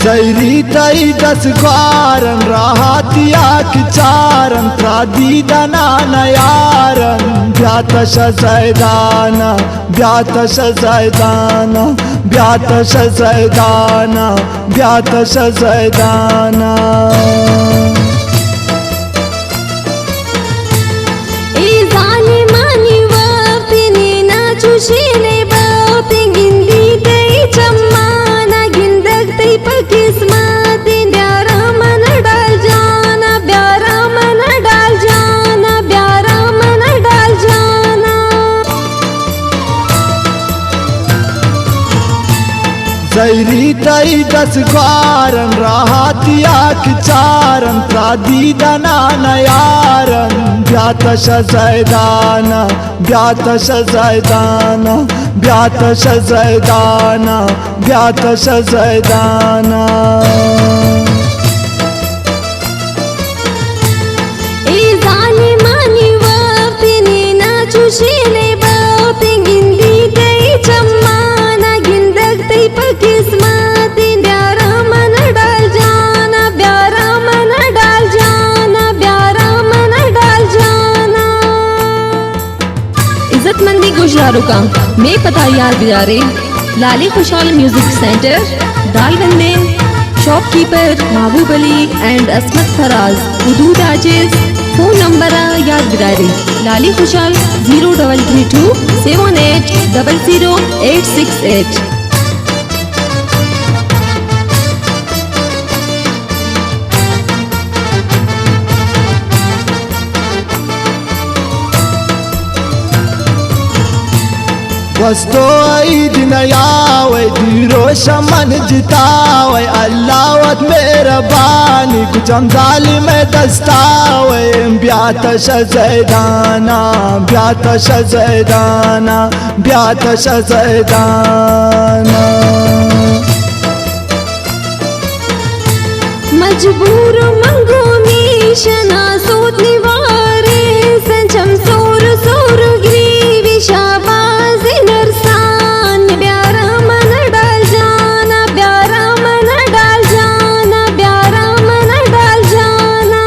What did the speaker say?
Zairi tai dasgaran rahatiak charan pradidana nayaran Byata shazaidana Byata shazaidana Byata shazaidana Byata shazaidana Zairi tai dasgaran rahatiak charan pradidana nayaran Byata shazaidana Byata shazaidana Byata shazaidana Byata shazaidana इज्जतमंदी गुजारों का मैं पता याद गुजारे लाली खुशहाल music centre दालबंदे shopkeeper Mehboob Ali and असमत फराज हदूद आजिज phone number याद गुजारे लाली खुशहाल 0332 78 00868। Wasto aidina yawe diro shaman jitawe Allah wat mera bani kucham zalim dastawe Byata shazaidana Byata shazaidana Byata shazaidana मजबूर मंगो मीशना सोत निवारे संचम सोर सोर ग्रीवी शाबाज नरसान प्यारा मन डाल जाना प्यारा मन डाल जाना प्यारा मन डाल जाना।